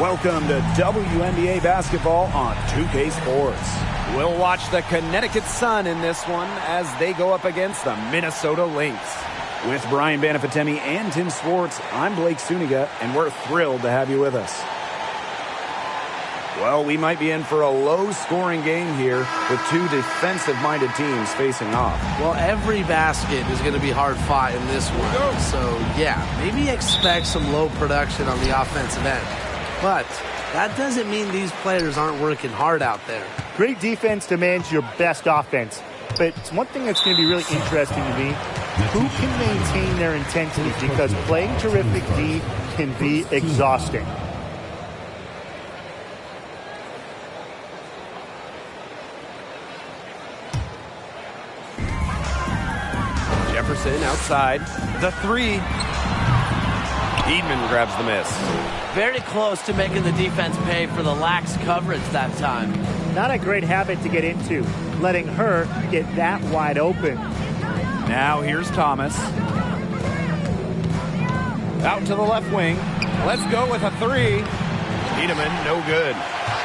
Welcome to WNBA basketball on 2K Sports. We'll watch the Connecticut Sun in this one as they go up against the Minnesota Lynx. With Brian Banafitemi and Tim Swartz, I'm Blake Suniga, and we're thrilled to have you with us. Well, we might be in for a low-scoring game here with two defensive-minded teams facing off. Well, every basket is going to be hard-fought in this one. So, yeah, maybe expect some low production on the offensive end. But that doesn't mean these players aren't working hard out there. Great defense demands your best offense. But it's one thing that's going to be really interesting to me. Who can maintain their intensity? Because playing terrific D can be exhausting. Jefferson outside. The three. Edman grabs the miss. Very close to making the defense pay for the lax coverage that time. Not a great habit to get into, letting her get that wide open. Now here's Thomas. Out to the left wing. Let's go with a three. Edman, no good.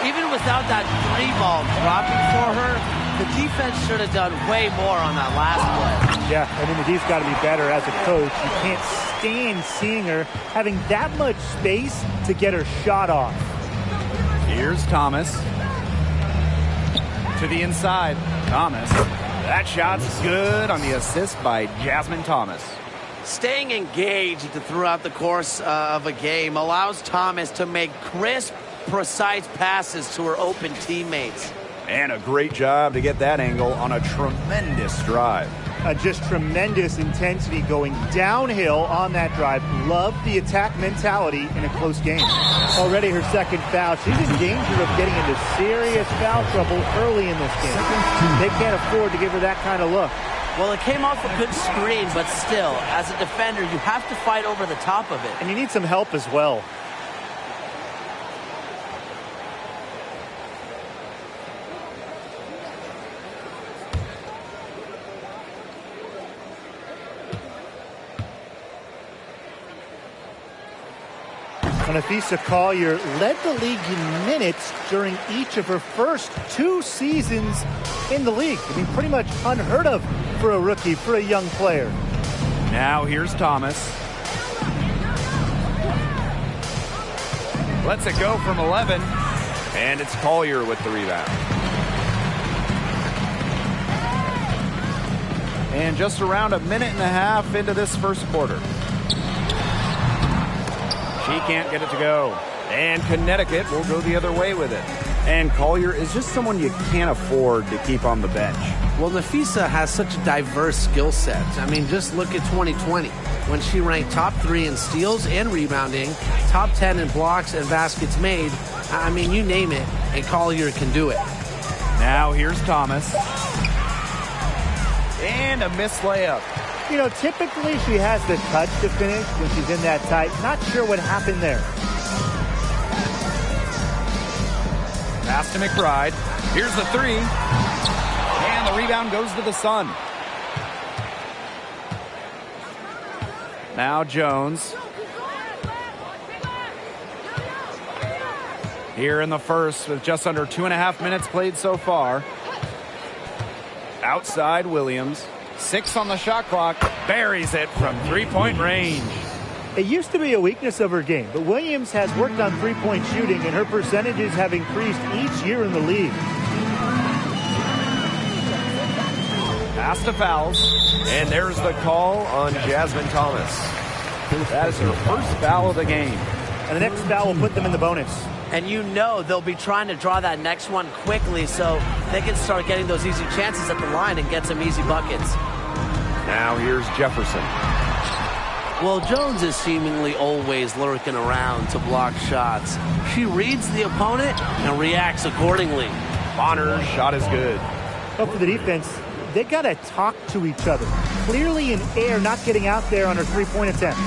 Even without that three ball dropping for her, the defense should have done way more on that last play. Yeah, I mean, the D's got to be better as a coach. You can't stand seeing her having that much space to get her shot off. Here's Thomas. To the inside. Thomas. That shot's good on the assist by Jasmine Thomas. Staying engaged throughout the course of a game allows Thomas to make crisp, precise passes to her open teammates. And a great job to get that angle on a tremendous drive. Just tremendous intensity going downhill on that drive. Love the attack mentality in a close game. Already her second foul. She's in danger of getting into serious foul trouble early in this game. They can't afford to give her that kind of look. Well, it came off a good screen, but still, as a defender, you have to fight over the top of it. And you need some help as well. Anafisa Collier led the league in minutes during each of her first 2 seasons in the league. I mean, pretty much unheard of for a rookie, for a young player. Now here's Thomas. Lets it go from 11. And it's Collier with the rebound. And just around a minute and a half into this first quarter. She can't get it to go. And Connecticut will go the other way with it. And Collier is just someone you can't afford to keep on the bench. Well, Nafisa has such a diverse skill set. I mean, just look at 2020 when she ranked top 3 in steals and rebounding, top 10 in blocks and baskets made. I mean, you name it, and Collier can do it. Now here's Thomas. And a missed layup. You know, typically she has the touch to finish when she's in that tight. Not sure what happened there. Pass to McBride. Here's the three. And the rebound goes to the Sun. Now Jones. Here in the first with just under 2.5 minutes played so far. Outside Williams. 6 on the shot clock. Buries it from three-point range. It used to be a weakness of her game, but Williams has worked on three-point shooting, and her percentages have increased each year in the league. Pass to fouls. And there's the call on Jasmine Thomas. That is her first foul of the game. And the next foul will put them in the bonus. And you know they'll be trying to draw that next one quickly so they can start getting those easy chances at the line and get some easy buckets. Now here's Jefferson. Well, Jones is seemingly always lurking around to block shots. She reads the opponent and reacts accordingly. Bonner's shot is good. But for the defense, they got to talk to each other. Clearly in air, not getting out there on her three-point attempt.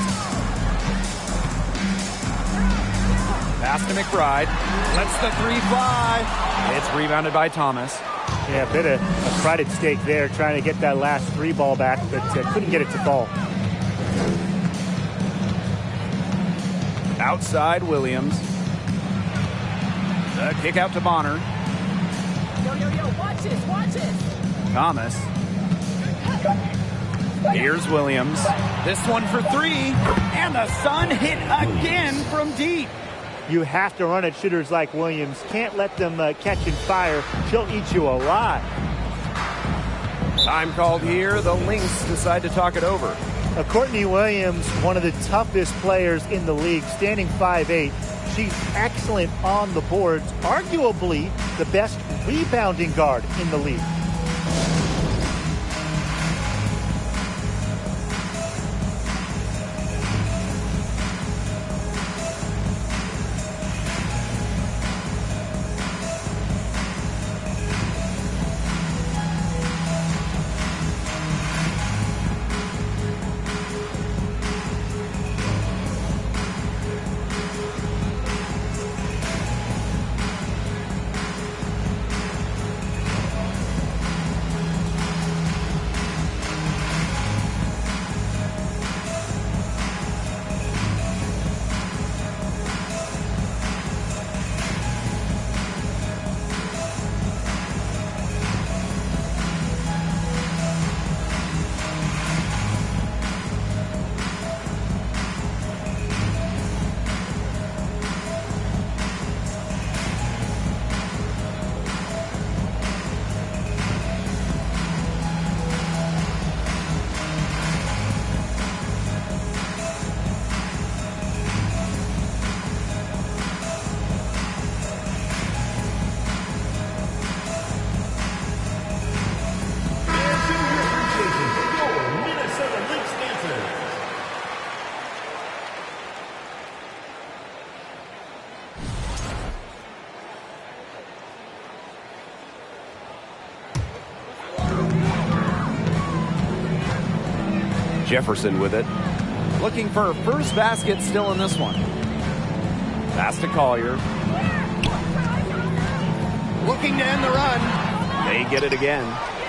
Pass to McBride. Lets the three fly. It's rebounded by Thomas. Yeah, a bit of a pride at stake there, trying to get that last three ball back, but couldn't get it to fall. Outside Williams. The kick out to Bonner. Yo, watch this. Thomas. Here's Williams. This one for three. And the Sun hit again from deep. You have to run at shooters like Williams. Can't let them catch and fire. She'll eat you alive. Time called here. The Lynx decide to talk it over. Courtney Williams, one of the toughest players in the league, standing 5'8". She's excellent on the boards, arguably the best rebounding guard in the league. Jefferson with it. Looking for her first basket still in this one. Pass to Collier. Looking to end the run. They get it again.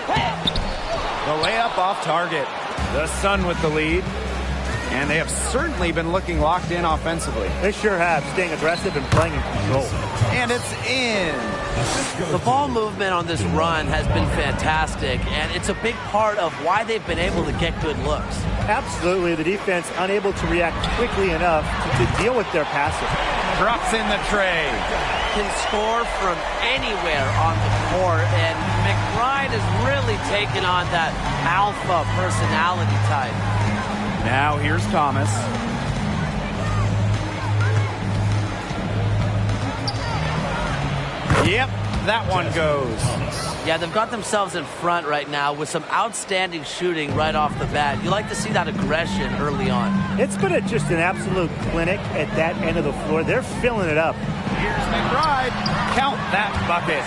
The layup off target. The Sun with the lead. And they have certainly been looking locked in offensively. They sure have, staying aggressive and playing in control. And it's in. The ball movement on this run has been fantastic, and it's a big part of why they've been able to get good looks. Absolutely. The defense unable to react quickly enough to deal with their passing. Drops in the tray. Can score from anywhere on the court, and McBride has really taken on that alpha personality type. Now here's Thomas. Yep, that one goes. Yeah, they've got themselves in front right now with some outstanding shooting right off the bat. You like to see that aggression early on. It's been just an absolute clinic at that end of the floor. They're filling it up. Here's McBride. Count that bucket.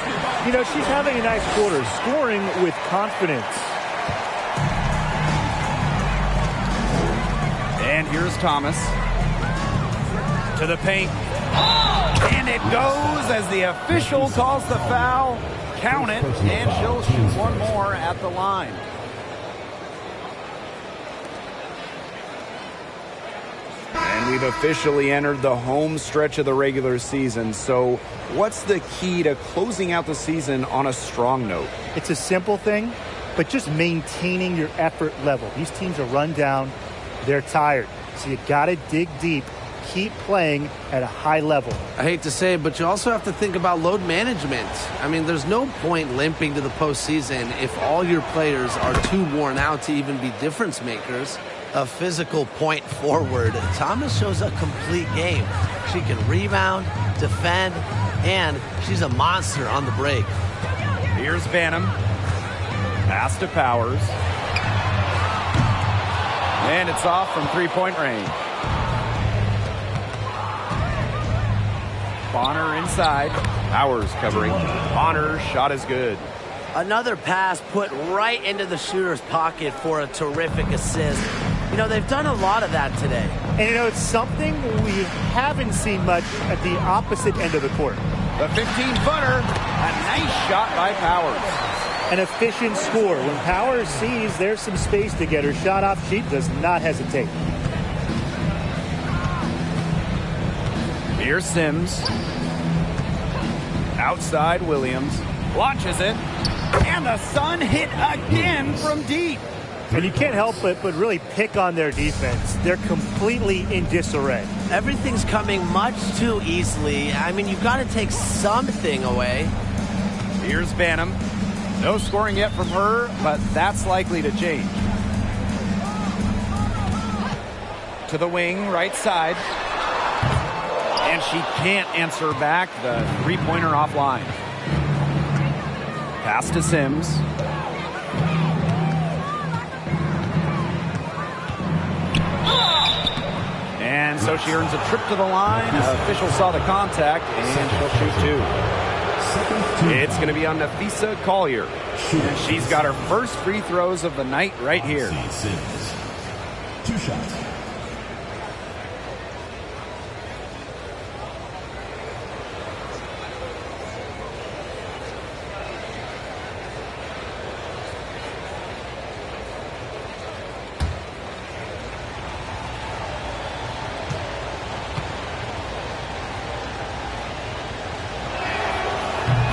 You know, she's having a nice quarter, scoring with confidence. And here's Thomas. To the paint. And it goes as the official calls the foul. Count it, and she'll shoot one more at the line. And we've officially entered the home stretch of the regular season. So what's the key to closing out the season on a strong note? It's a simple thing, but just maintaining your effort level. These teams are run down. They're tired. So you got to dig deep. Keep playing at a high level. I hate to say it, but you also have to think about load management. I mean, there's no point limping to the postseason if all your players are too worn out to even be difference makers. A physical point forward, Thomas shows a complete game. She can rebound, defend, and she's a monster on the break. Here's Banham. Pass to Powers. And it's off from three-point range. Bonner inside. Powers covering. Bonner's shot is good. Another pass put right into the shooter's pocket for a terrific assist. You know, they've done a lot of that today. And, you know, it's something we haven't seen much at the opposite end of the court. The 15-footer. A nice shot by Powers. An efficient score. When Powers sees there's some space to get her shot off, she does not hesitate. Here's Sims. Outside Williams. Launches it. And the Sun hit again from deep. And you can't help but really pick on their defense. They're completely in disarray. Everything's coming much too easily. I mean, you've got to take something away. Here's Banham. No scoring yet from her, but that's likely to change. To the wing, right side. And she can't answer back the three-pointer offline. Pass to Sims. And so she earns a trip to the line. Official saw the contact, and she'll shoot two. It's going to be on Nafisa Collier. And she's got her first free throws of the night right here. 2 shots.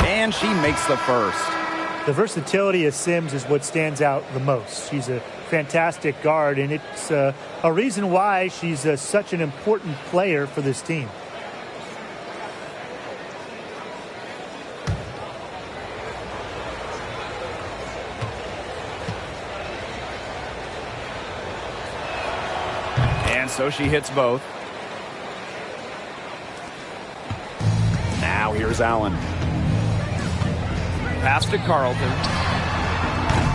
And she makes the first. The versatility of Sims is what stands out the most. She's a fantastic guard, and it's a reason why she's such an important player for this team. And so she hits both. Now here's Allen. Pass to Carlton.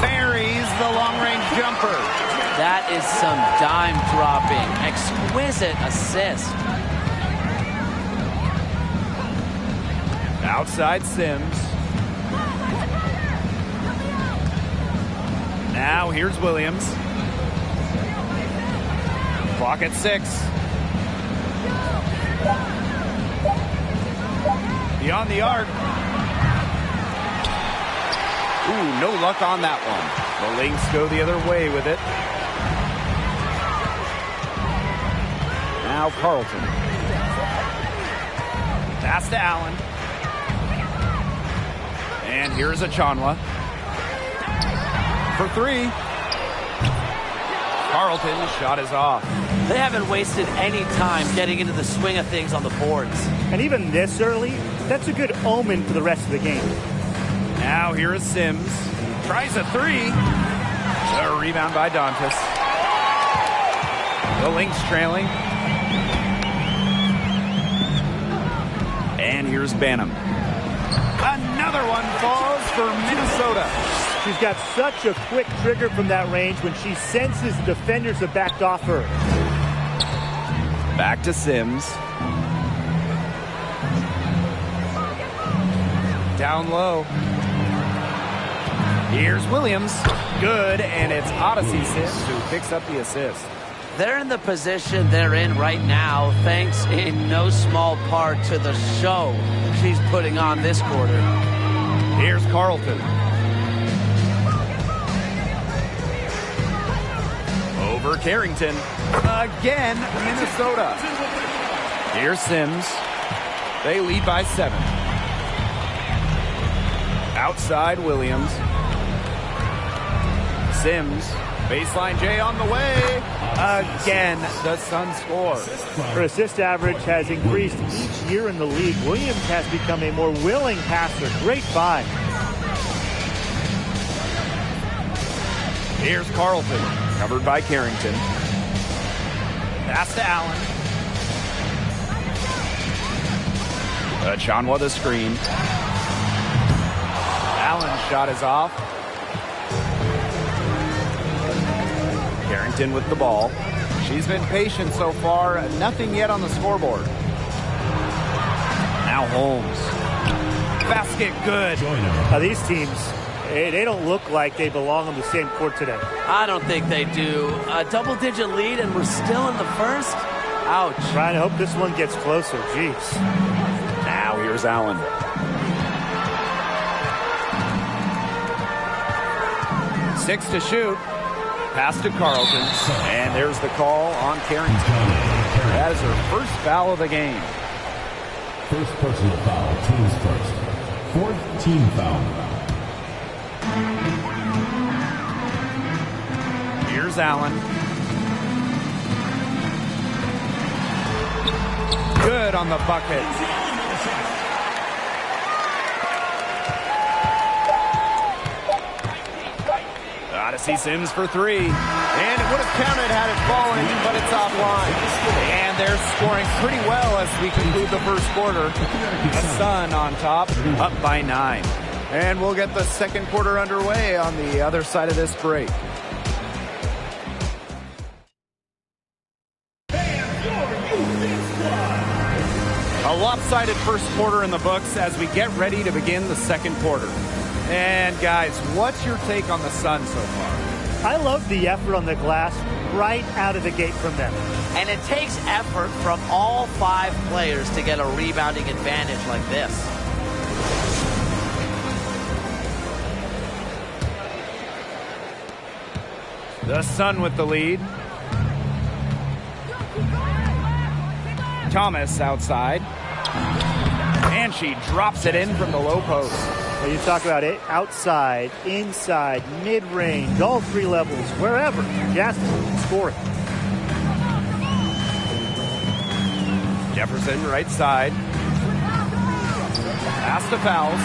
Buries the long-range jumper. That is some dime-dropping, exquisite assist. Outside Sims. Now here's Williams. Clock at 6. Beyond the arc. Ooh, no luck on that one. The Lynx go the other way with it. Now Carlton. Pass to Allen. And here's Achanwa. For 3. Carlton's shot is off. They haven't wasted any time getting into the swing of things on the boards. And even this early, that's a good omen for the rest of the game. Now here is Sims. Tries a 3. A rebound by Dantas. The Lynx trailing. And here's Banham. Another one falls for Minnesota. She's got such a quick trigger from that range when she senses defenders have backed off her. Back to Sims. Down low. Here's Williams. Good, and it's Odyssey Sims who picks up the assist. They're in the position they're in right now, thanks in no small part to the show she's putting on this quarter. Here's Carlton. Over Carrington. Again, Minnesota. Here's Sims. They lead by 7. Outside Williams. Sims. Baseline J on the way. Again, the Suns score. Her assist average has increased each year in the league. Williams has become a more willing passer. Great find. Here's Carlton. Covered by Carrington. Pass to Allen. Achanwa the screen. Allen's shot is off. Carrington with the ball. She's been patient so far. Nothing yet on the scoreboard. Now Holmes. Basket good. Now these teams, they don't look like they belong on the same court today. I don't think they do. A double-digit lead, and we're still in the first? Ouch. Trying to hope this one gets closer. Jeez. Now here's Allen. Six to shoot. Pass to Carlton. And there's the call on Carrington. That is her first foul of the game. First personal foul, team's first. Fourth team foul. Here's Allen. Good on the bucket. Odyssey Sims for three. And it would have counted had it fallen, but it's offline. And they're scoring pretty well as we conclude the first quarter. The Sun on top, up by 9. And we'll get the second quarter underway on the other side of this break. A lopsided first quarter in the books as we get ready to begin the second quarter. And guys, what's your take on the Sun so far? I love the effort on the glass right out of the gate from them. And it takes effort from all 5 players to get a rebounding advantage like this. The Sun with the lead. Thomas outside. And she drops it in from the low post. Well, you talk about it outside, inside, mid-range, all 3 levels, wherever. Jasmine scoring. Jefferson right side. Pass to Fowles.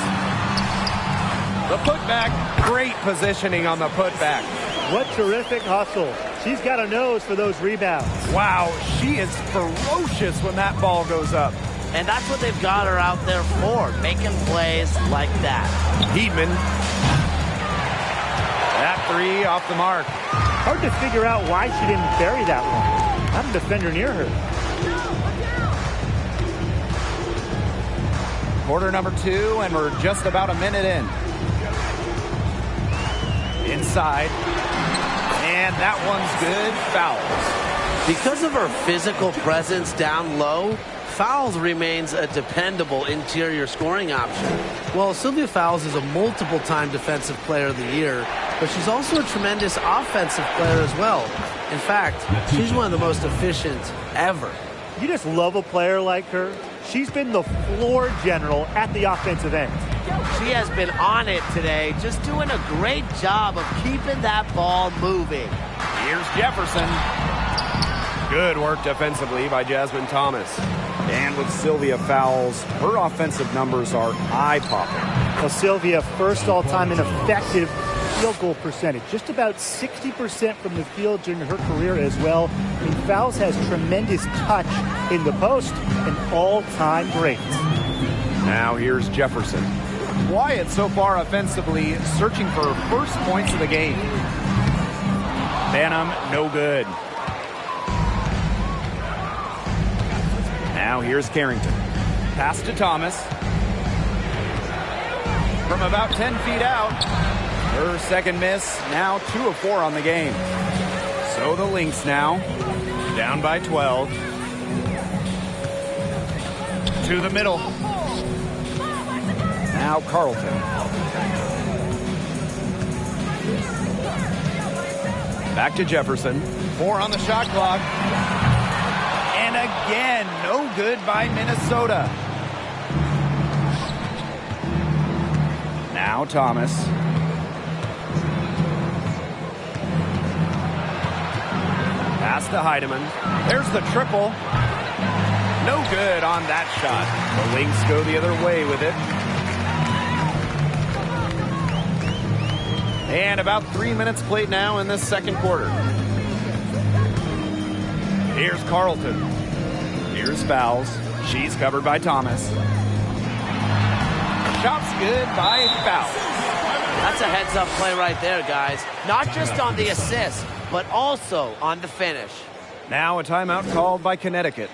The putback. Great positioning on the putback. What terrific hustle. She's got a nose for those rebounds. Wow, she is ferocious when that ball goes up. And that's what they've got her out there for, making plays like that. Heedman. That 3 off the mark. Hard to figure out why she didn't bury that one. Not a defender near her. Quarter number 2, and we're just about a minute in. Inside. And that one's good. Fouls. Because of her physical presence down low, Fowles remains a dependable interior scoring option. Well, Sylvia Fowles is a multiple-time Defensive Player of the Year, but she's also a tremendous offensive player as well. In fact, she's one of the most efficient ever. You just love a player like her. She's been the floor general at the offensive end. She has been on it today, just doing a great job of keeping that ball moving. Here's Jefferson. Good work defensively by Jasmine Thomas. And with Sylvia Fowles, her offensive numbers are eye-popping. Well, Sylvia, first all-time in effective field goal percentage. Just about 60% from the field during her career as well. I mean, Fowles has tremendous touch in the post, an all-time great. Now here's Jefferson. Wyatt so far offensively searching for her first points of the game. Banham, no good. Now here's Carrington. Pass to Thomas. From about 10 feet out. Her second miss, now 2 of 4 on the game. So the Lynx now, down by 12. To the middle. Now Carlton. Back to Jefferson. 4 on the shot clock. And again, no good by Minnesota. Now Thomas. Pass to Heidemann. There's the triple. No good on that shot. The Lynx go the other way with it. And about 3 minutes played now in this second quarter. Here's Carlton. Here's Fowles. She's covered by Thomas. Shot's good by Fowles. That's a heads-up play right there, guys. Not just on the assist, but also on the finish. Now a timeout called by Connecticut.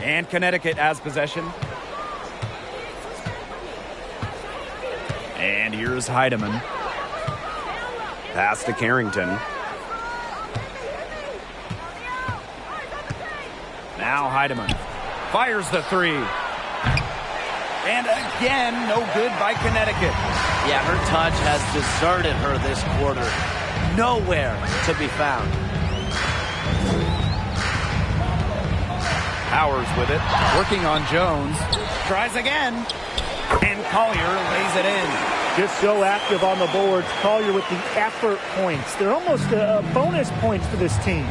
And Connecticut has possession. And here's Heidemann. Pass to Carrington. Now Heidemann fires the three. And again, no good by Connecticut. Yeah, her touch has deserted her this quarter. Nowhere to be found. Powers with it, working on Jones. Tries again. And Collier lays it in. Just so active on the boards. Collier with the effort points. They're almost bonus points for this team.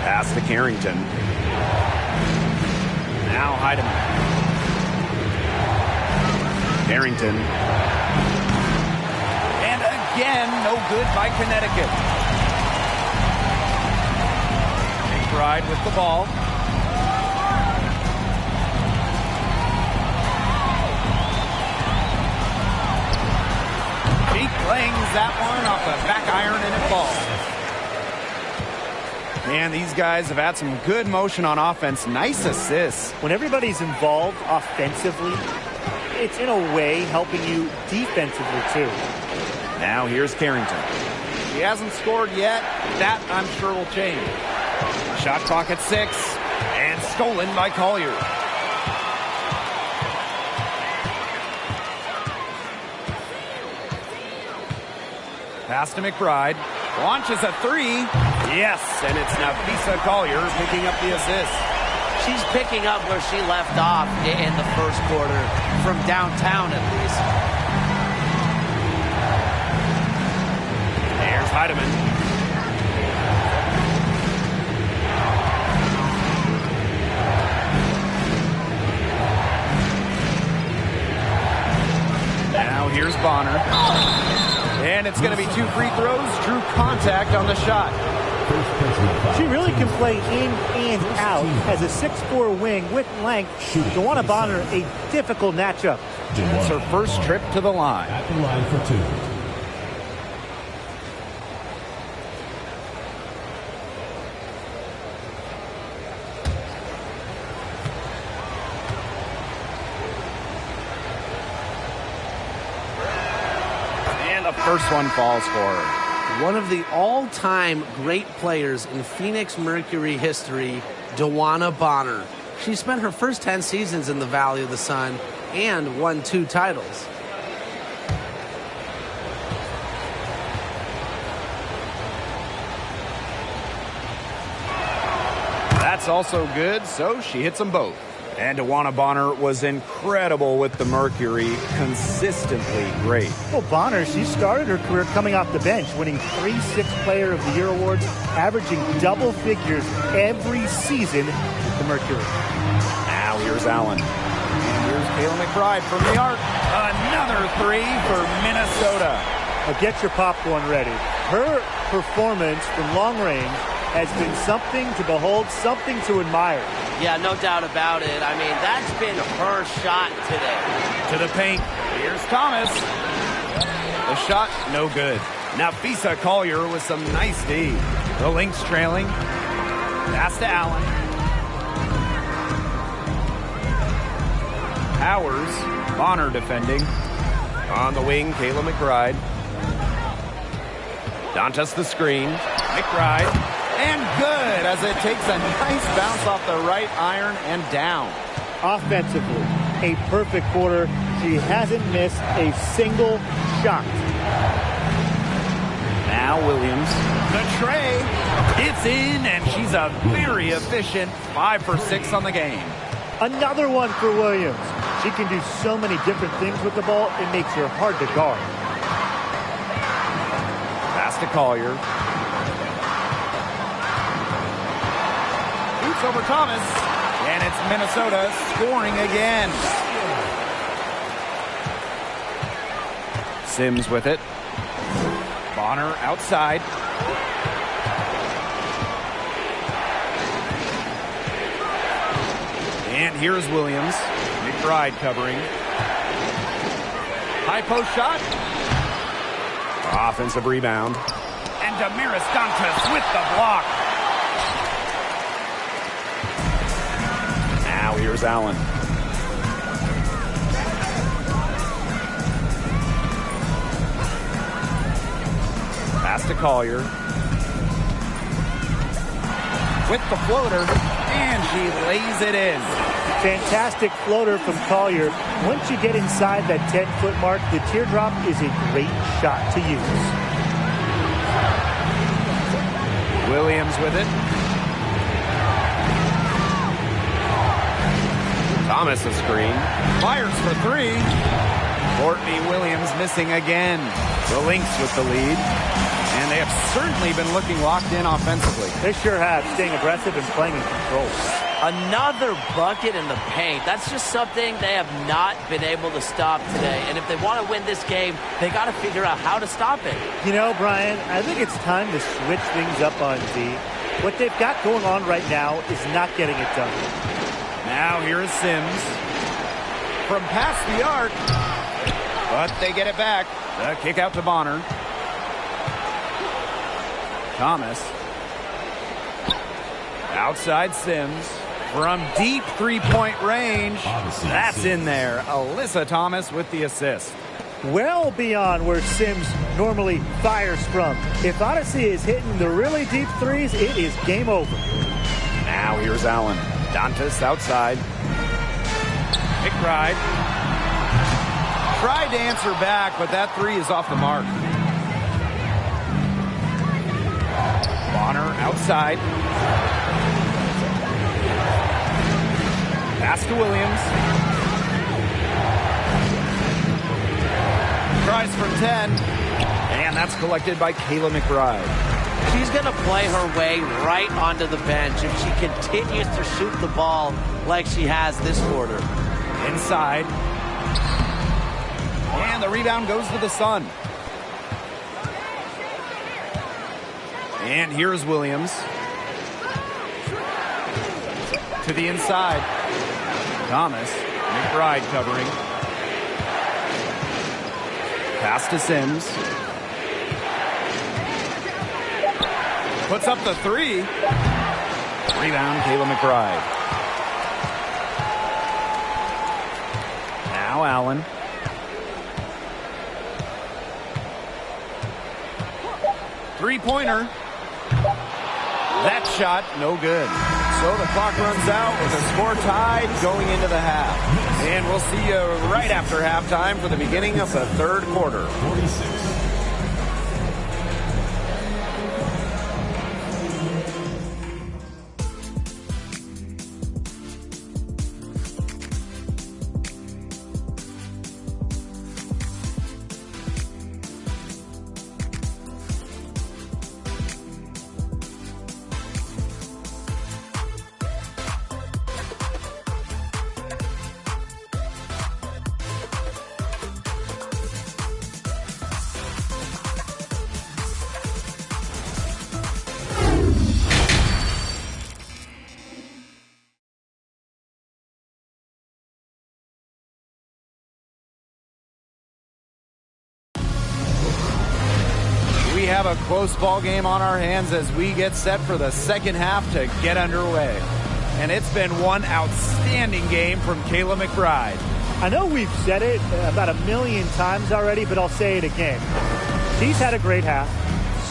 Pass to Carrington. Now Heidemann. Carrington. And again, no good by Connecticut. McBride with the ball. She clings that one off the back iron and it falls. Man, these guys have had some good motion on offense. Nice assists. When everybody's involved offensively, it's in a way helping you defensively too. Now here's Carrington. He hasn't scored yet. That, I'm sure, will change. Shot clock at 6. And stolen by Collier. Pass to McBride. Launches a three. Yes, and it's Nafisa Collier picking up the assist. She's picking up where she left off in the first quarter, from downtown at least. There's Heidemann. Now here's Bonner. And it's going to be 2 free throws. Drew contact on the shot. She really can play in and out as a 6'4" wing with length. DeWanna Bonner, a difficult matchup. It's her first trip to the line. At the line for 2. First one falls for her. One of the all-time great players in Phoenix Mercury history, DeWanna Bonner. She spent her first 10 seasons in the Valley of the Sun and won 2 titles. That's also good, so she hits them both. And DeWanna Bonner was incredible with the Mercury, consistently great. Well, Bonner, she started her career coming off the bench, winning 3 Sixth Player of the Year awards, averaging double figures every season with the Mercury. Now here's Allen. And here's Kayla McBride from the arc. Another 3 for Minnesota. Now get your popcorn ready. Her performance from long range has been something to behold, something to admire. Yeah, no doubt about it. I mean, that's been her shot today. To the paint. Here's Thomas. The shot, no good. Nafisa Collier with some nice D. The Lynx trailing. Pass to Allen. Powers. Bonner defending. On the wing, Kayla McBride. Dantas the screen. McBride. And good, as it takes a nice bounce off the right iron and down. Offensively, a perfect quarter. She hasn't missed a single shot. Now Williams. The tray. It's in, and she's a very efficient 5 for 6 on the game. Another one for Williams. She can do so many different things with the ball, it makes her hard to guard. Pass to Collier. Over Thomas, and it's Minnesota scoring again. Sims with it. Bonner outside. And here's Williams. McBride covering. High post shot. Offensive rebound. And Damaris Dantas with the block. here's Allen. Pass to Collier. With the floater, and she lays it in. Fantastic floater from Collier. Once you get inside that 10-foot mark, the teardrop is a great shot to use. Williams with it. Thomas a screen. Fires for three. Courtney Williams missing again. The Lynx with the lead. And they have certainly been looking locked in offensively. They sure have, staying aggressive and playing in control. Another bucket in the paint. That's just something they have not been able to stop today. And if they want to win this game, they got to figure out how to stop it. You know, Brian, I think it's time to switch things up on D. What they've got going on right now is not getting it done. Now here is Sims. From past the arc. But they get it back. The kick out to Bonner. Thomas. Outside Sims. From deep three-point range. That's in there. Alyssa Thomas with the assist. Well beyond where Sims normally fires from. If Odyssey is hitting the really deep threes, it is game over. Now here's Allen. Dantas outside. McBride. Tried to answer back, but that three is off the mark. Bonner outside. Pass to Williams. Tries from 10. And that's collected by Kayla McBride. She's going to play her way right onto the bench if she continues to shoot the ball like she has this quarter. Inside. And the rebound goes to the Sun. And here's Williams. To the inside. Thomas. McBride covering. Pass to Sims. Puts up the three. Rebound, Kayla McBride. Now Allen. Three-pointer. That shot, no good. So the clock runs out with a score tied going into the half. And we'll see you right after halftime for the beginning of the third quarter. 46. We have a close ball game on our hands as we get set for the second half to get underway. And it's been one outstanding game from Kayla McBride. I know we've said it about a million times already, but I'll say it again. She's had a great half,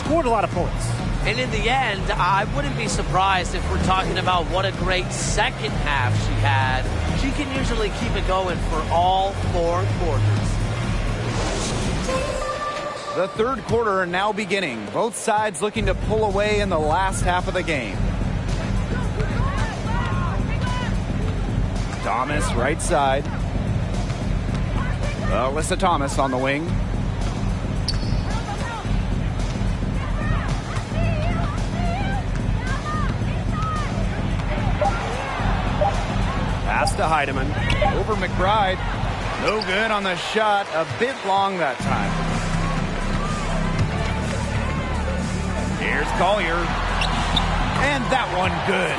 scored a lot of points. And in the end, I wouldn't be surprised if we're talking about what a great second half she had. She can usually keep it going for all four quarters. The third quarter now beginning. Both sides looking to pull away in the last half of the game. Thomas, right side. Alyssa Thomas on the wing. Pass to Heidemann. Over McBride. No good on the shot. A bit long that time. Here's Collier. And that one good.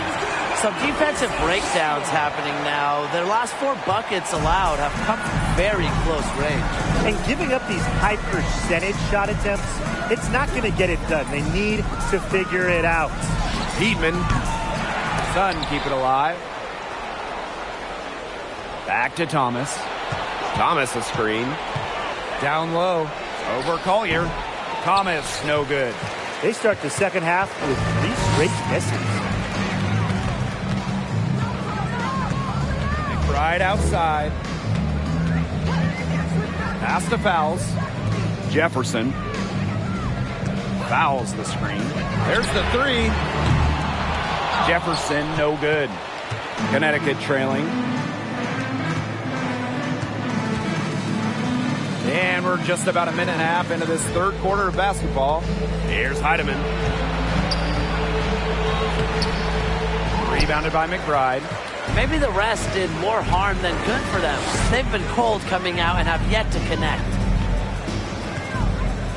Some defensive breakdowns happening now. Their last four buckets allowed have come from very close range. And giving up these high percentage shot attempts, it's not going to get it done. They need to figure it out. Heedman. Sun keep it alive. Back to Thomas. Thomas a screen. Down low. Over Collier. Thomas, no good. They start the second half with 3 straight misses. McBride outside. Pass to Fouls. Jefferson. Fouls the screen. There's the 3. Jefferson, no good. Connecticut trailing. And we're just about a minute and a half into this third quarter of basketball. Here's Heidemann. Rebounded by McBride. Maybe the rest did more harm than good for them. They've been cold coming out and have yet to connect.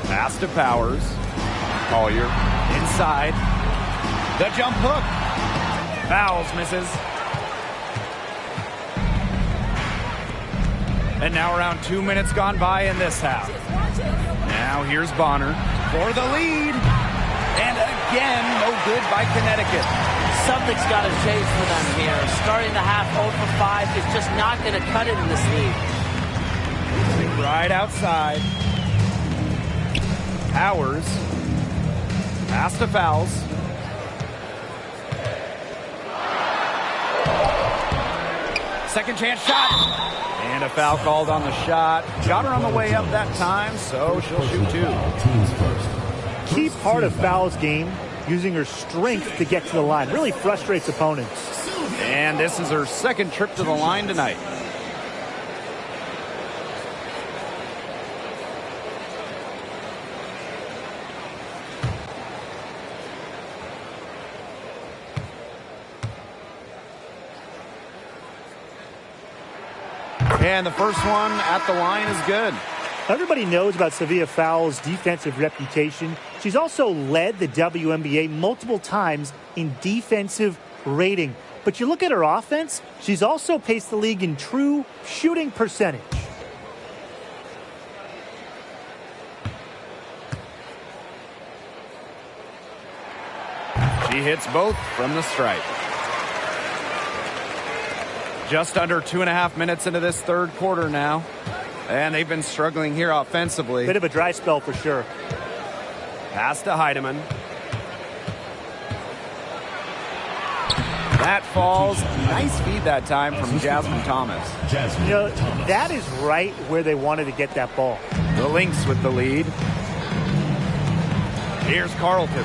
Pass to Powers. Collier inside. The jump hook. Fouls, misses. And now around 2 minutes gone by in this half. Now here's Bonner for the lead. And again, no good by Connecticut. Something's got to change for them here. Starting the half 0 for 5 is just not going to cut it in this league. Right outside. Powers. Pass to Fouls. Second chance shot. And a foul called on the shot. Got her on the way up that time, so she'll shoot 2. Key part of Fouls' game, using her strength to get to the line. Really frustrates opponents. And this is her second trip to the line tonight. And the first one at the line is good. Everybody knows about Sevilla Fouls' defensive reputation. She's also led the WNBA multiple times in defensive rating. But you look at her offense, she's also paced the league in true shooting percentage. She hits both from the stripe. Just under 2.5 minutes into this third quarter now. And they've been struggling here offensively. Bit of a dry spell for sure. Pass to Heidemann. That falls. Nice feed that time from Jasmine Thomas. You know, that is right where they wanted to get that ball. The Lynx with the lead. Here's Carlton.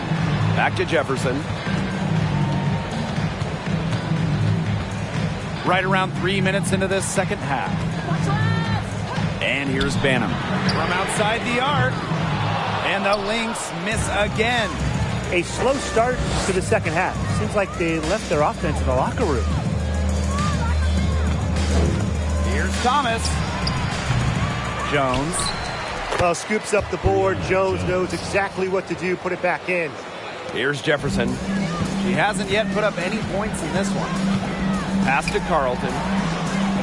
Back to Jefferson. Right around 3 minutes into this second half. And here's Banham from outside the arc. And the Lynx miss again. A slow start to the second half. Seems like they left their offense in the locker room. Here's Thomas. Jones. Well, scoops up the board. Jones knows exactly what to do. Put it back in. Here's Jefferson. She hasn't yet put up any points in this one. Pass to Carlton.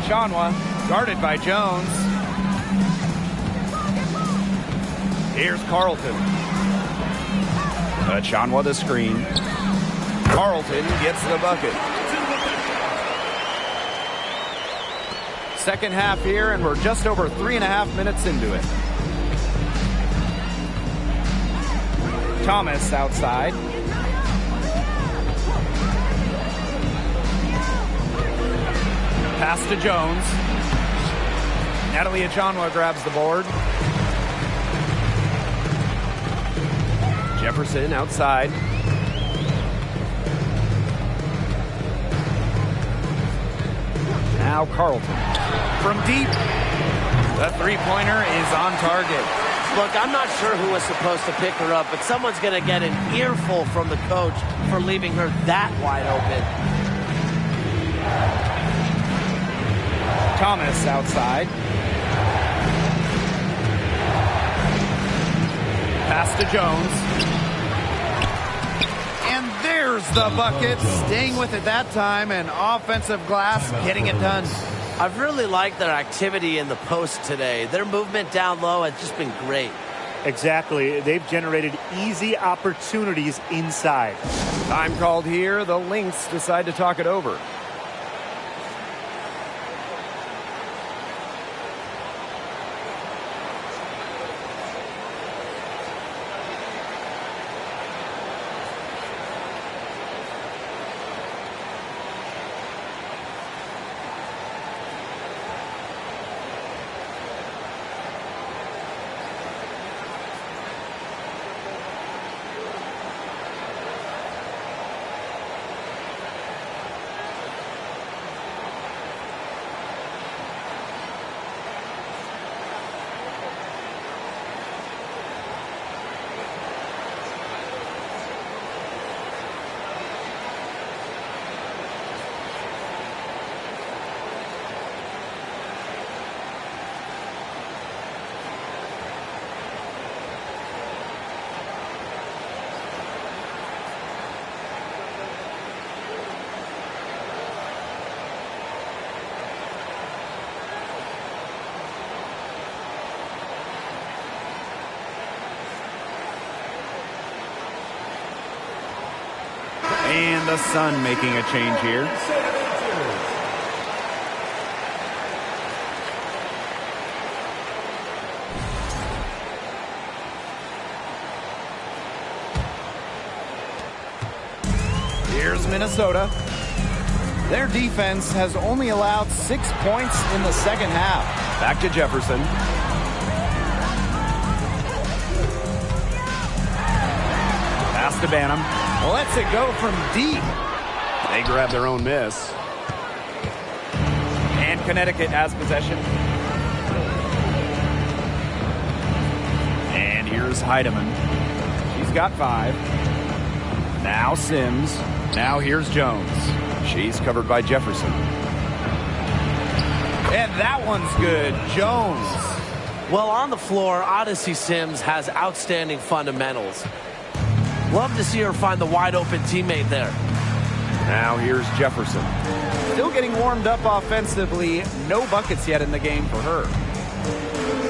Achanwa, guarded by Jones. Here's Carlton. Achanwa the screen. Carlton gets the bucket. Second half here, and we're just over 3.5 minutes into it. Thomas outside. Pass to Jones. Natalie Achanwa grabs the board. Jefferson outside. Now Carlton. From deep. The three-pointer is on target. Look, I'm not sure who was supposed to pick her up, but someone's going to get an earful from the coach for leaving her that wide open. Thomas outside. Pass to Jones. And there's the bucket. Staying with it that time, and offensive glass getting it done. I've really liked their activity in the post today. Their movement down low has just been great. Exactly. They've generated easy opportunities inside. Time called here. The Lynx decide to talk it over. And the Sun making a change here. Here's Minnesota. Their defense has only allowed 6 points in the second half. Back to Jefferson. Pass to Banham. Lets it go from deep. They grab their own miss. And Connecticut has possession. And here's Heidemann. She's got 5. Now Sims. Now here's Jones. She's covered by Jefferson. And that one's good. Jones. Well, on the floor, Odyssey Sims has outstanding fundamentals. Love to see her find the wide open teammate there. Now here's Jefferson. Still getting warmed up offensively. No buckets yet in the game for her.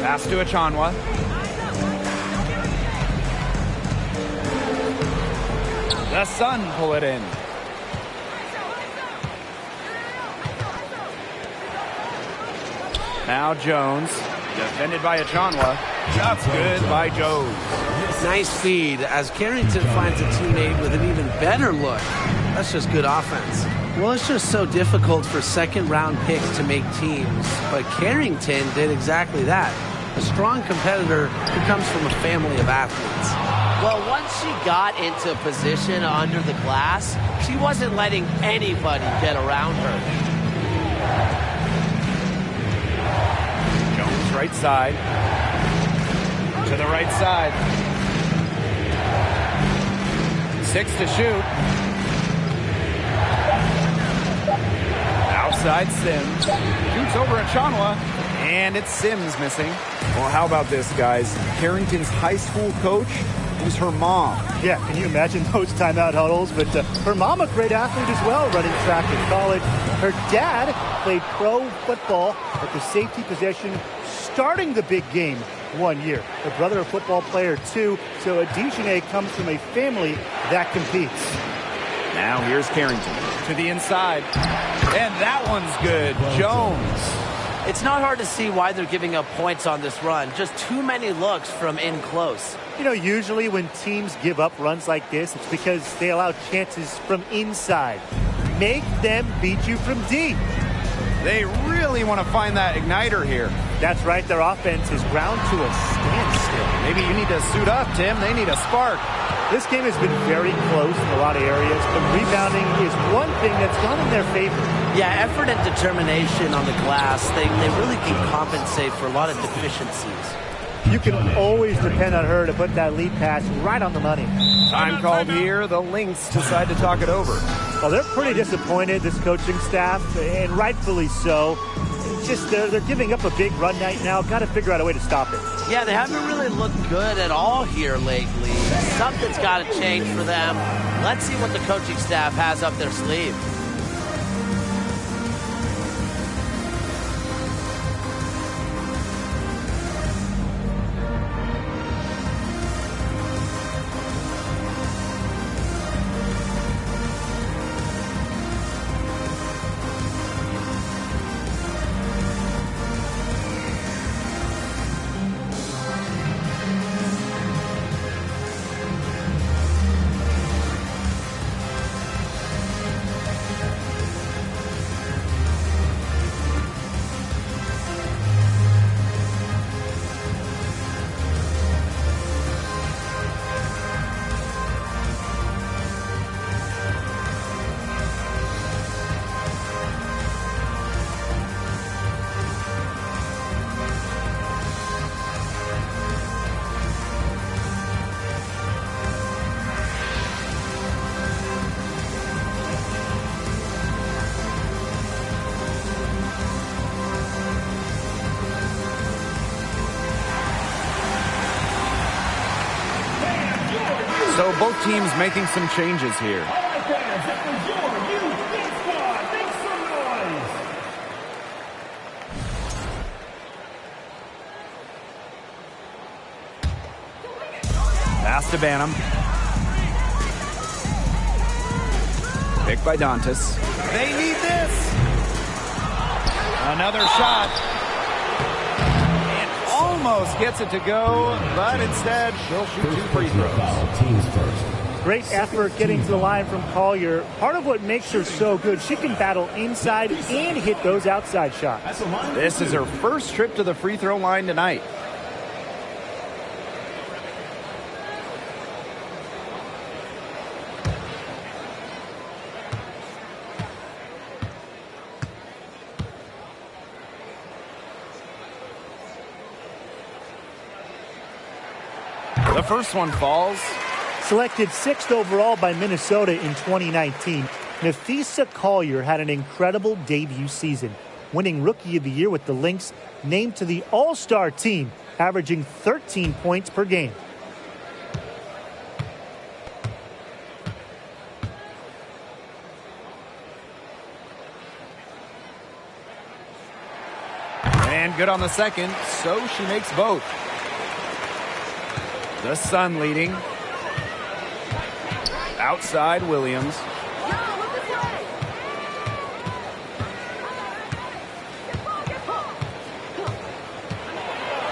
Pass to Achanwa. The Sun pull it in. Now Jones, defended by Achanwa. Shots good by Jones. Nice feed as Carrington finds a teammate with an even better look. That's just good offense. Well, it's just so difficult for second-round picks to make teams, but Carrington did exactly that. A strong competitor who comes from a family of athletes. Well, once she got into position under the glass, she wasn't letting anybody get around her. Jones right side. To the right side. 6 to shoot. Outside Sims. Shoots over Achanwa. And it's Sims missing. Well, how about this, guys? Carrington's high school coach was her mom. Yeah, can you imagine those timeout huddles? But her mom, a great athlete as well, running track in college. Her dad played pro football at the safety position, starting the big game one year. Her brother, a football player too. So Adijane comes from a family that competes. Now here's Carrington to the inside. And that one's good. Jones. It's not hard to see why they're giving up points on this run. Just too many looks from in close. You know, usually when teams give up runs like this, it's because they allow chances from inside. Make them beat you from deep. They really want to find that igniter here. That's right. Their offense is ground to a standstill. Maybe you need to suit up, Tim. They need a spark. This game has been very close in a lot of areas, but rebounding is one thing that's gone in their favor. Yeah, effort and determination on the glass, they really can compensate for a lot of deficiencies. You can always depend on her to put that lead pass right on the money. Time called here. The Lynx decide to talk it over. Well, they're pretty disappointed, this coaching staff, and rightfully so. Just they're giving up a big run right now. Got to figure out a way to stop it. Yeah, they haven't really looked good at all here lately. Something's got to change for them. Let's see what the coaching staff has up their sleeve. So both teams making some changes here. Pass to Banham. Picked by Dantas. They need this. Another shot. And almost gets it to go, but instead she'll shoot 2 free throws. Teams first. Great effort getting to the line from Collier. Part of what makes her so good, she can battle inside and hit those outside shots. This is her first trip to the free throw line tonight. The first one falls. Selected 6th overall by Minnesota in 2019, Nafisa Collier had an incredible debut season, winning Rookie of the Year with the Lynx, named to the All-Star team, averaging 13 points per game. And good on the second, so she makes both. The Sun leading. Outside Williams.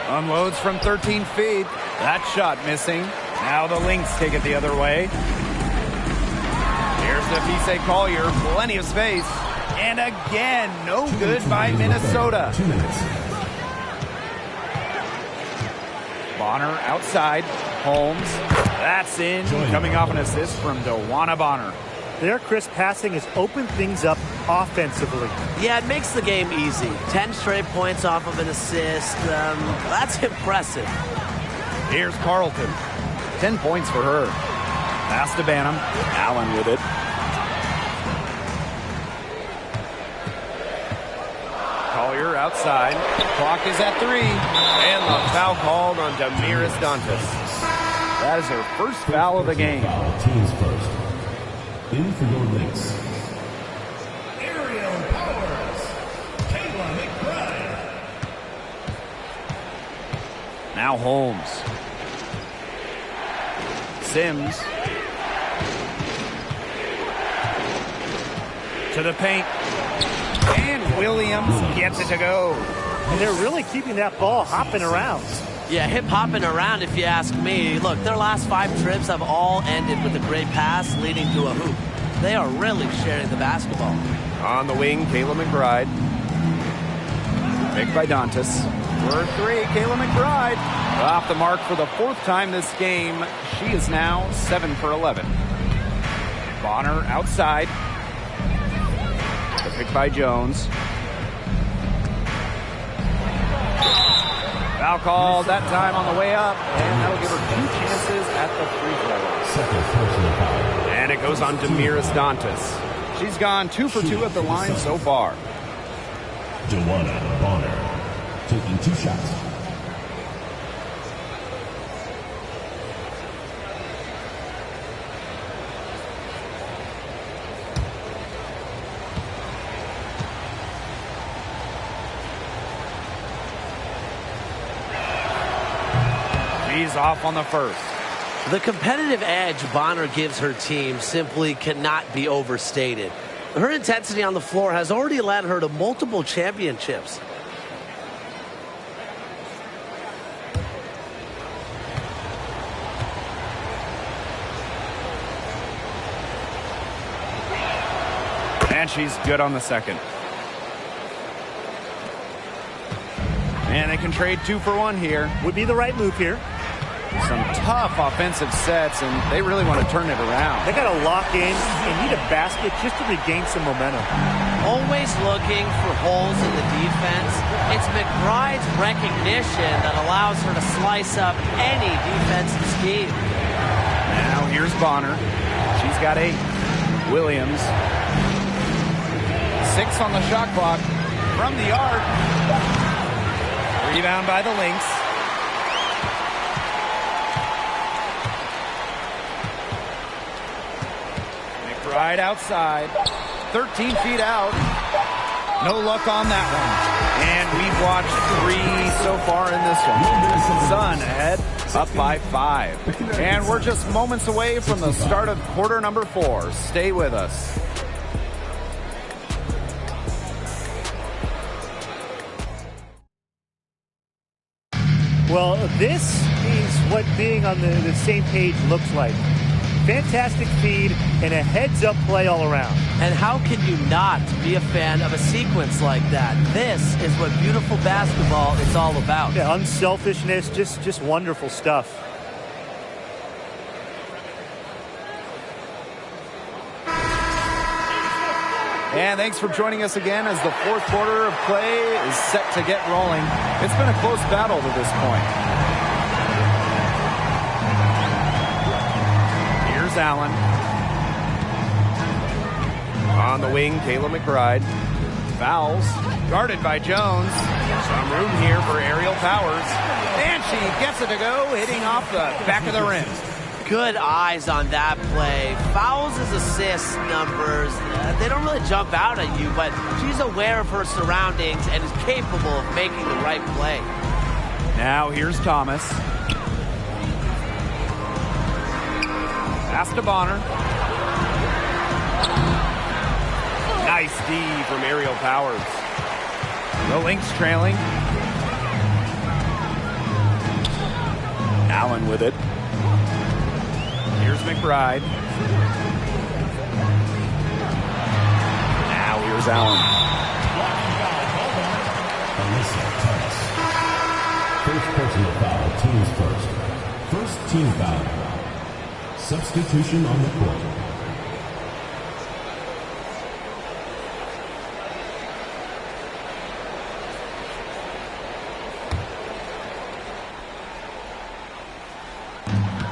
Unloads from 13 feet. That shot missing. Now the Lynx take it the other way. Here's Nafisa Collier. Plenty of space. And again, no good by Minnesota. 2 minutes. Bonner outside. Holmes. That's in. Coming off an assist from Dewana Bonner. Their crisp passing has opened things up offensively. Yeah, it makes the game easy. 10 straight points off of an assist. That's impressive. Here's Carlton. 10 points for her. Pass to Banham. Allen with it. Collier outside. Clock is at 3. And the foul called on Damiris Dantas. That is her first foul of the game. Teams first. In for your Lynx. Aerial Powers. Kayla McBride. Now Holmes. Sims. To the paint. And Williams gets it to go. And they're really keeping that ball hopping around. Yeah, hip hopping around if you ask me. Look, their last 5 trips have all ended with a great pass leading to a hoop. They are really sharing the basketball. On the wing, Kayla McBride. Picked by Dantas. For 3, Kayla McBride. Off the mark for the 4th time this game. She is now 7 for 11. Bonner outside. Picked by Jones. Foul called that time on the way up, and that'll give her 2 chances at the free throw line. Second personal foul. And it goes on Damiris Dantas. She's gone 2 for 2 at the line so far. Dewana Bonner taking 2 shots. She's off on the first. The competitive edge Bonner gives her team simply cannot be overstated. Her intensity on the floor has already led her to multiple championships. And she's good on the second. And they can trade 2 for 1 here. Would be the right move here. Some tough offensive sets, and they really want to turn it around. They got to lock in and need a basket just to regain some momentum. Always looking for holes in the defense. It's McBride's recognition that allows her to slice up any defensive scheme. Now here's Bonner. She's got 8. Williams. 6 on the shot clock from the arc. Rebound by the Lynx. McBride outside. 13 feet out. No luck on that one. And we've watched 3 so far in this one. Sun ahead, up by 5. And we're just moments away from the start of quarter number 4. Stay with us. Well, this is what being on the same page looks like. Fantastic feed and a heads-up play all around. And how can you not be a fan of a sequence like that? This is what beautiful basketball is all about. Yeah, unselfishness, just wonderful stuff. And thanks for joining us again as the fourth quarter of play is set to get rolling. It's been a close battle to this point. Here's Allen. On the wing, Kayla McBride. Fouls. Guarded by Jones. Some room here for Aerial Powers. And she gets it to go, hitting off the back of the rim. Good eyes on that play. Fouls as assist numbers, they don't really jump out at you, but she's aware of her surroundings and is capable of making the right play. Now here's Thomas. Pass to Bonner. Nice D from Aerial Powers. The Lynx trailing. Allen with it. Here's McBride. Now here's Allen. First personal foul, teams first. First team foul. Substitution on the court.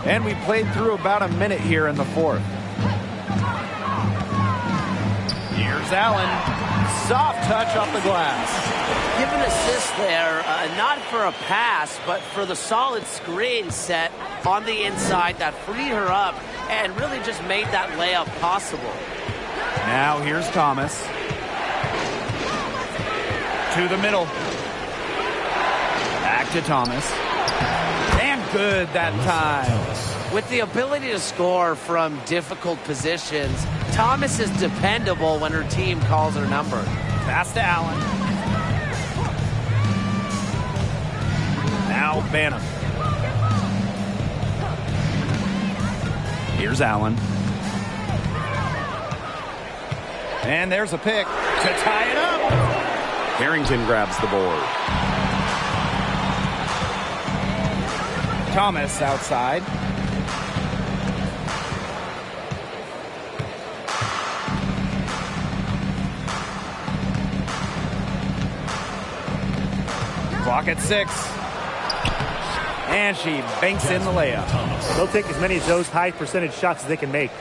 And we played through about a minute here in the fourth. Here's Allen. Soft touch off the glass. Give an assist there, not for a pass, but for the solid screen set on the inside that freed her up and really just made that layup possible. Now here's Thomas. To the middle. Back to Thomas. And good that time. With the ability to score from difficult positions, Thomas is dependable when her team calls her number. Pass to Allen. Now Banham. Here's Allen. And there's a pick to tie it up. Harrington grabs the board. Thomas outside. Clock at 6. And she banks in the layup. They'll take as many of those high percentage shots as they can make.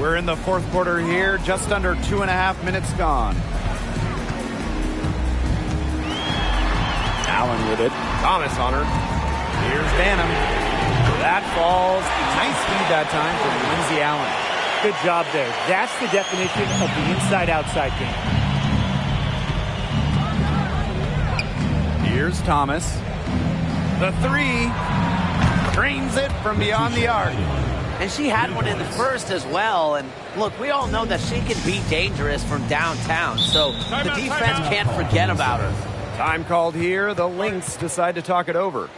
We're in the fourth quarter here, just under 2.5 minutes gone. Allen with it. Thomas on her. Here's Banham. That falls. Nice feed that time from Lindsay Allen. Good job there. That's the definition of the inside-outside game. Here's Thomas. The three. Drains it from beyond the arc. And she had one in the first as well. And look, we all know that she can be dangerous from downtown. So the defense can't forget about her. Time called here. The Lynx decide to talk it over.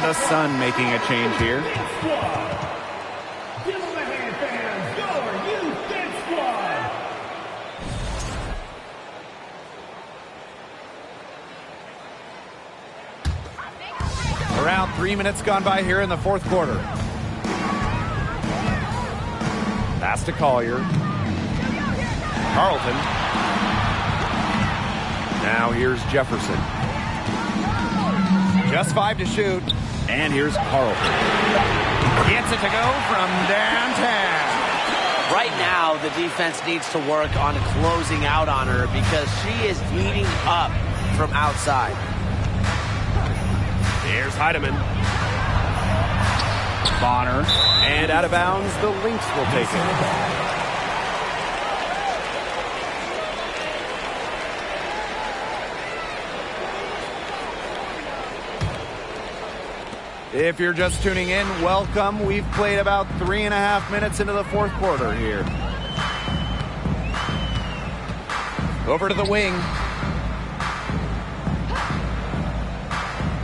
the Sun making a change here. Give them a hand, fans. Your youth dance squad. Around 3 minutes gone by here in the fourth quarter. Pass to Collier. Carlton. Now here's Jefferson. Just 5 to shoot. And here's Carlton. Gets it to go from downtown. Right now, the defense needs to work on closing out on her because she is heating up from outside. Here's Heidemann. Bonner. And out of bounds, the Lynx will take it. If you're just tuning in, welcome. We've played about 3.5 minutes into the fourth quarter here. Over to the wing.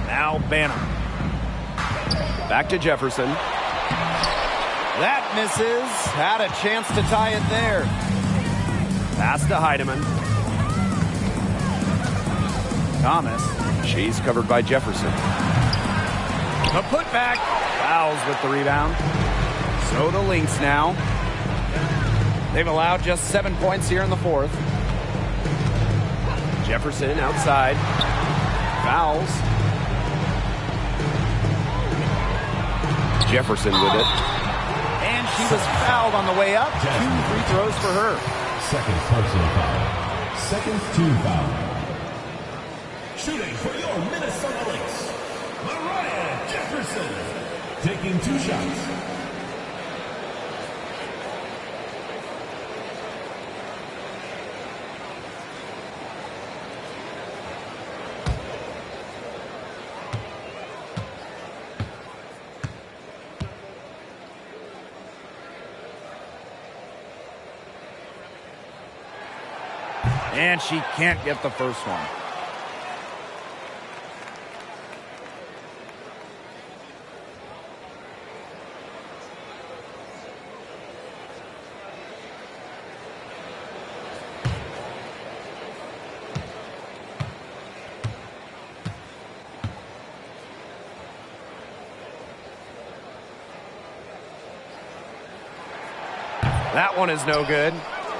Now Banham. Back to Jefferson. That misses. Had a chance to tie it there. Pass to Heidemann. Thomas. She's covered by Jefferson. The putback. Fouls with the rebound. So the Lynx now. They've allowed just 7 points here in the fourth. Jefferson outside. Fouls. Jefferson with it. And she was fouled on the way up. 2 free throws for her. Second personal foul. Second team foul. Shooting for your Minnesota Lynx, Mariah Jefferson. Taking 2 shots. And she can't get the first one. That one is no good.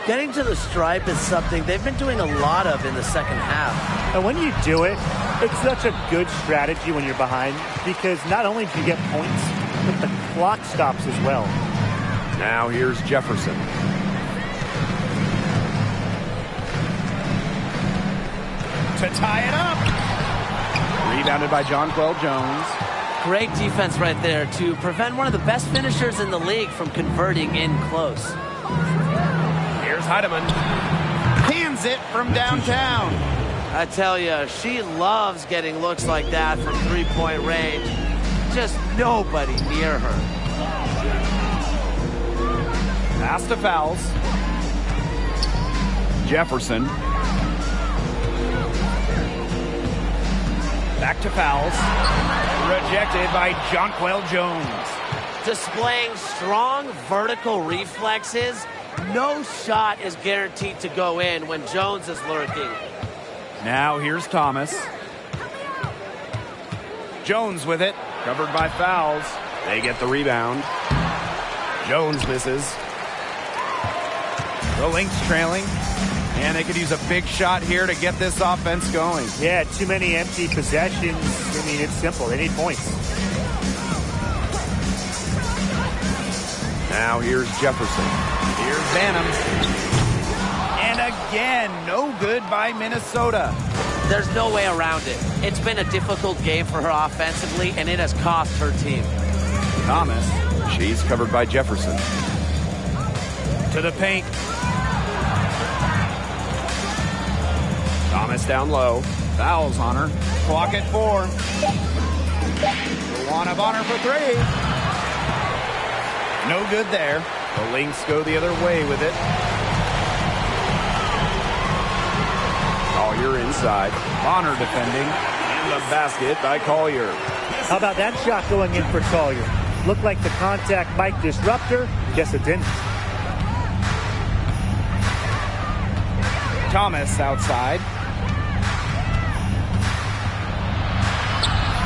Getting to the stripe is something they've been doing a lot of in the second half. And when you do it, it's such a good strategy when you're behind because not only do you get points, but the clock stops as well. Now here's Jefferson. To tie it up. Rebounded by Jonquel Jones. Great defense right there to prevent one of the best finishers in the league from converting in close. Here's Heidemann. Hands it from downtown. I tell you, she loves getting looks like that from three-point range. Just nobody near her. Pass to fouls. Jefferson. Back to fouls. Rejected by Jonquel Jones. Displaying strong vertical reflexes. No shot is guaranteed to go in when Jones is lurking. Now here's Thomas. Jones with it. Covered by fouls. They get the rebound. Jones misses. The Lynx trailing. And they could use a big shot here to get this offense going. Yeah, too many empty possessions. I mean, it's simple. They need points. Now here's Jefferson. Here's Banham. And again, no good by Minnesota. There's no way around it. It's been a difficult game for her offensively, and it has cost her team. Thomas. She's covered by Jefferson. To the paint. Thomas down low. Fouls on her. Clock at 4. Luana Bonner for 3. No good there. The Lynx go the other way with it. Collier inside. Bonner defending. And the basket by Collier. How about that shot going in for Collier? Looked like the contact might disrupt her. Guess it didn't. Thomas outside.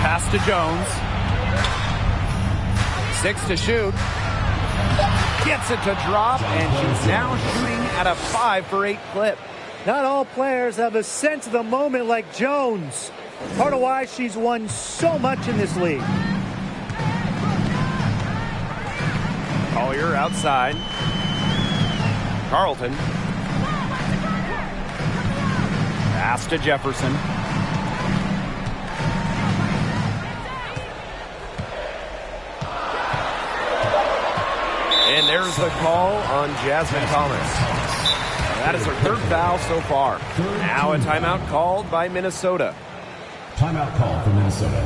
Pass to Jones. 6 to shoot. Gets it to drop, and she's now shooting at a 5 for 8 clip. Not all players have a sense of the moment like Jones. Part of why she's won so much in this league. Collier outside. Carlton. Pass to Jefferson. And there's the call on Jasmine Thomas. That is her 3rd foul so far. Now a timeout called by Minnesota. Timeout call for Minnesota.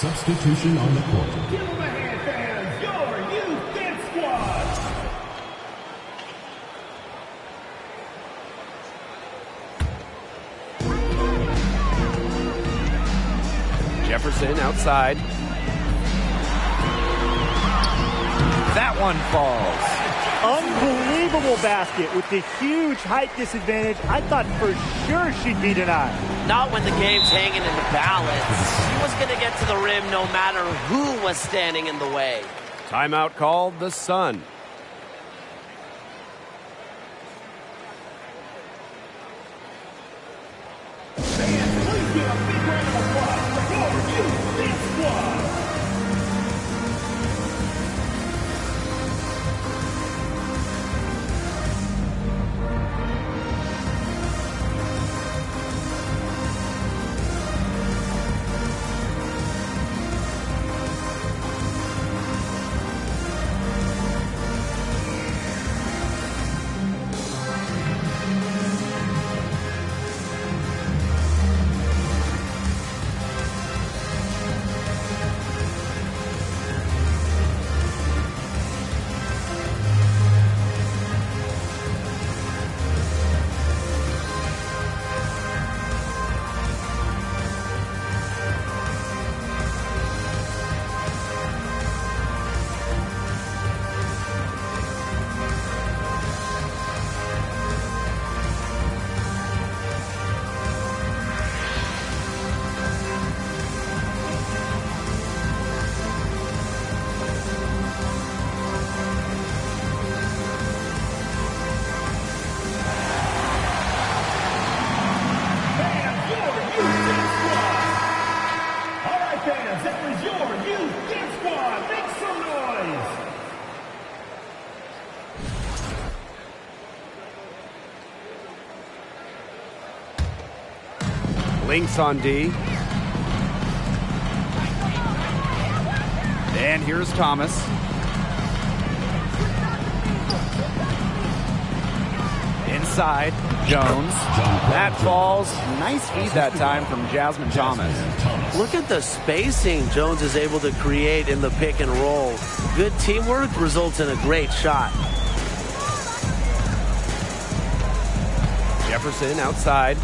Substitution on the court. Give them a hand, fans. Your youth dance squad. Jefferson outside. That one falls. Unbelievable basket with the huge height disadvantage. I thought for sure she'd be denied. Not when the game's hanging in the balance. She was going to get to the rim no matter who was standing in the way. Timeout called the Sun. Fans, please give a big round of applause for your youth dance squad. Lynx on D. And here's Thomas. outside. Jones. That falls. Nice feed that time from Jasmine Thomas. Look at the spacing Jones is able to create in the pick and roll. Good teamwork results in a great shot. Jefferson outside.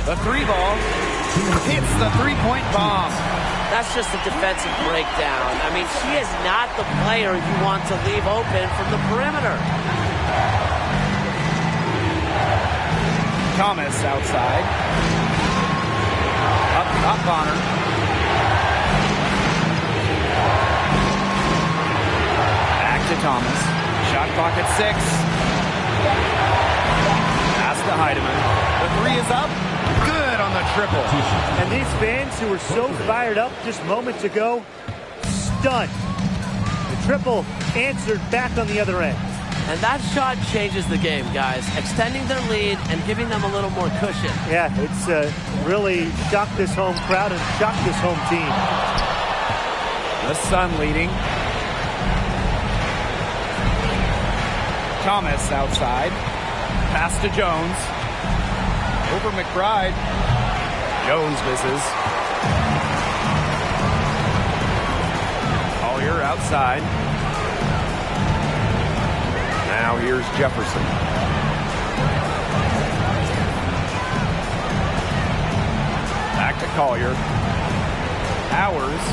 The three ball hits the three-point bomb. That's just a defensive breakdown. I mean, she is not the player you want to leave open from the perimeter. Thomas outside. Up on her. Back to Thomas. Shot clock at 6. Pass to Heidemann. The three is up. Good on the triple. And these fans who were so fired up just moments ago, stunned. The triple answered back on the other end. And that shot changes the game, guys. Extending their lead and giving them a little more cushion. Yeah, it's really shocked this home crowd and shocked this home team. The Sun leading. Thomas outside. Pass to Jones. Over McBride. Jones misses. Collier outside. Now here's Jefferson. Back to Collier. Powers.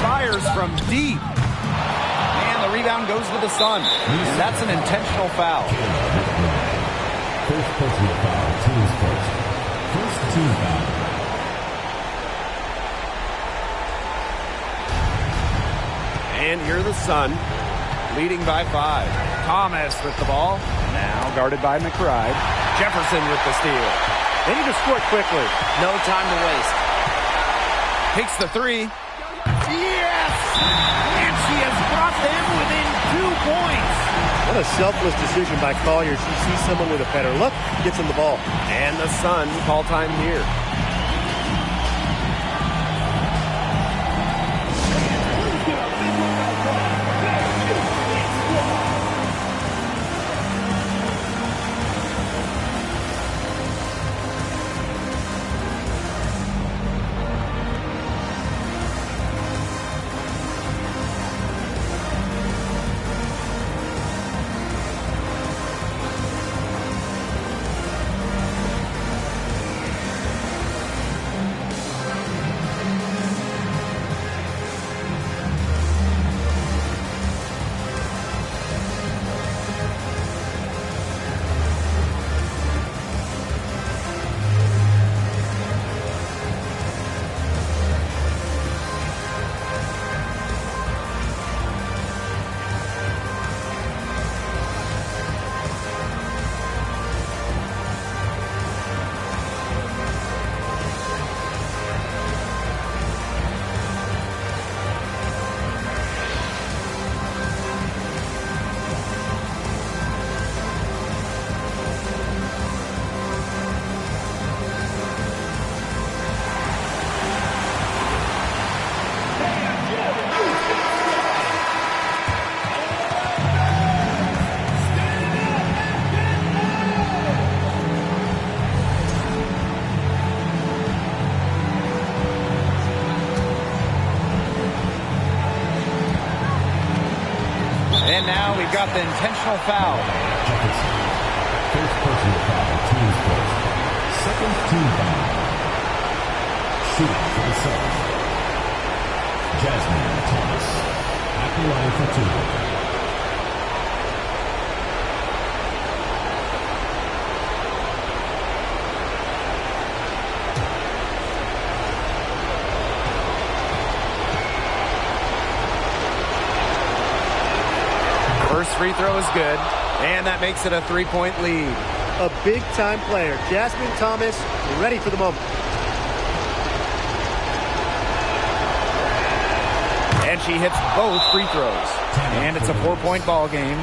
Fires from deep. And the rebound goes to the Sun. And that's an intentional foul. First personal foul, team's first. First team foul. And here the Sun, leading by 5. Thomas with the ball. Now guarded by McBride. Jefferson with the steal. They need to score quickly. No time to waste. Takes the three. Yes! And she has brought them within 2 points. What a selfless decision by Collier. She sees someone with a better look, gets him the ball. And the Sun call time here. And now we've got the intentional foul. Jefferson. First personal foul, team's first. Second team foul. Shooting for the Suns. Jasmine Thomas. At the line for 2. First free throw is good, and that makes it a 3-point lead. A big-time player. Jasmine Thomas, ready for the moment. And she hits both free throws. And it's a 4-point ball game.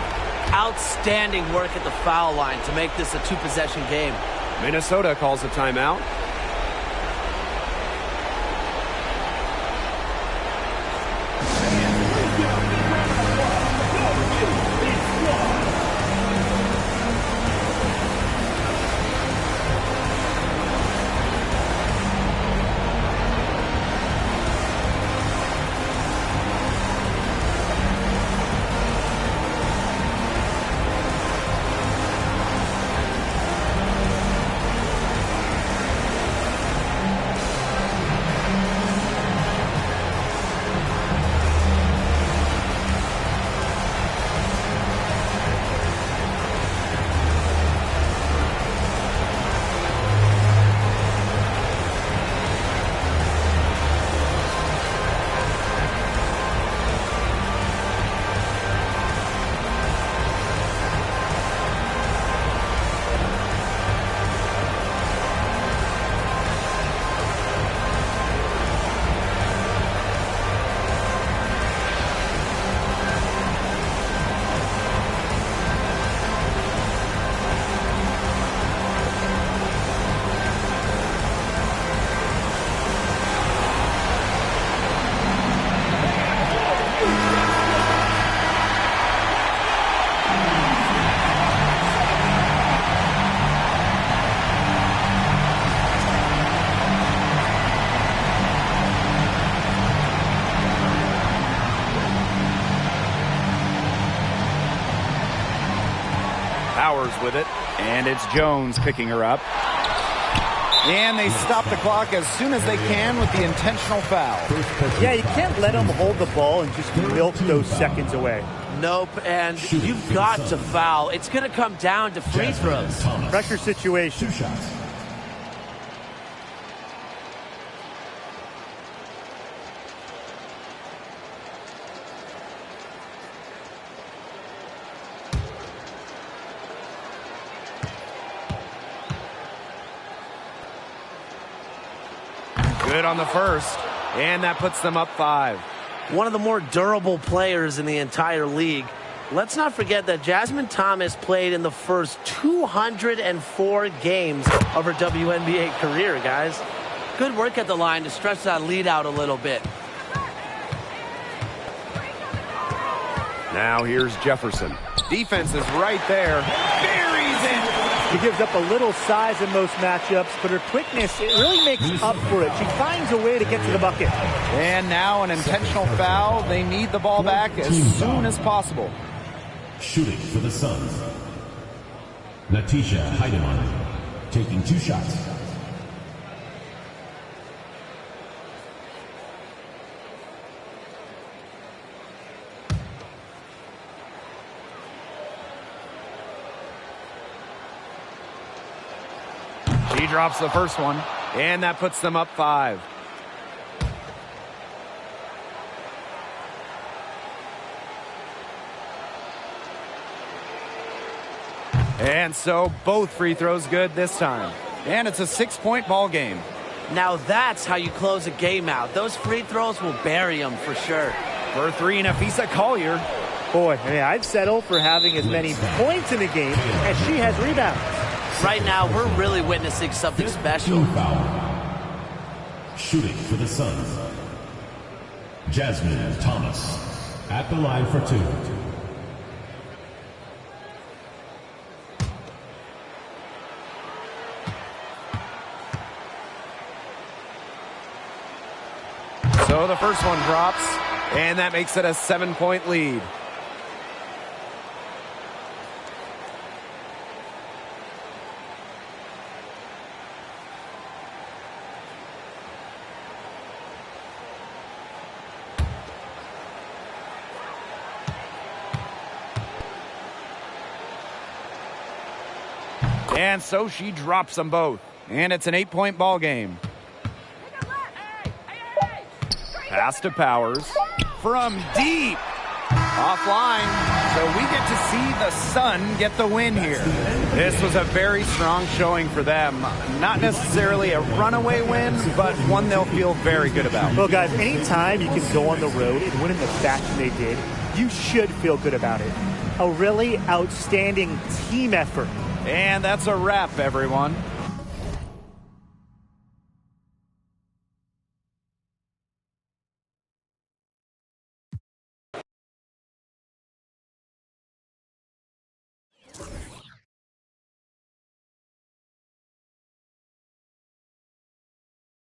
Outstanding work at the foul line to make this a 2-possession game. Minnesota calls a timeout. Powers with it, and it's Jones picking her up. And they stop the clock as soon as they can with the intentional foul. Yeah, you can't let them hold the ball and just milk those seconds away. Nope, and you've got to foul. It's going to come down to free throws. Pressure situation. 2 shots. Good on the first, and that puts them up 5. One of the more durable players in the entire league. Let's not forget that Jasmine Thomas played in the first 204 games of her WNBA career, guys. Good work at the line to stretch that lead out a little bit. Now here's Jefferson. Defense is right there. Buries it. She gives up a little size in most matchups, but her quickness, it really makes up for it. She finds a way to get to the bucket. And now an intentional foul. They need the ball back as soon as possible. Shooting for the Suns. Natisha Heidemann taking 2 shots. She drops the first one, and that puts them up 5. And so both free throws good this time. And it's a 6-point ball game. Now that's how you close a game out. Those free throws will bury them for sure. For 3, Nafisa Collier. Boy, I mean, I'd settle for having as many points in the game as she has rebounds. Right now, we're really witnessing something special. Shooting for the Suns. Jasmine Thomas at the line for 2. So the first one drops, and that makes it a 7-point lead. And so she drops them both. And it's an 8-point ball game. Pass to Powers. From deep. Offline. So we get to see the Sun get the win here. This was a very strong showing for them. Not necessarily a runaway win, but one they'll feel very good about. Well, guys, anytime you can go on the road and win in the fashion they did, you should feel good about it. A really outstanding team effort. And that's a wrap, everyone.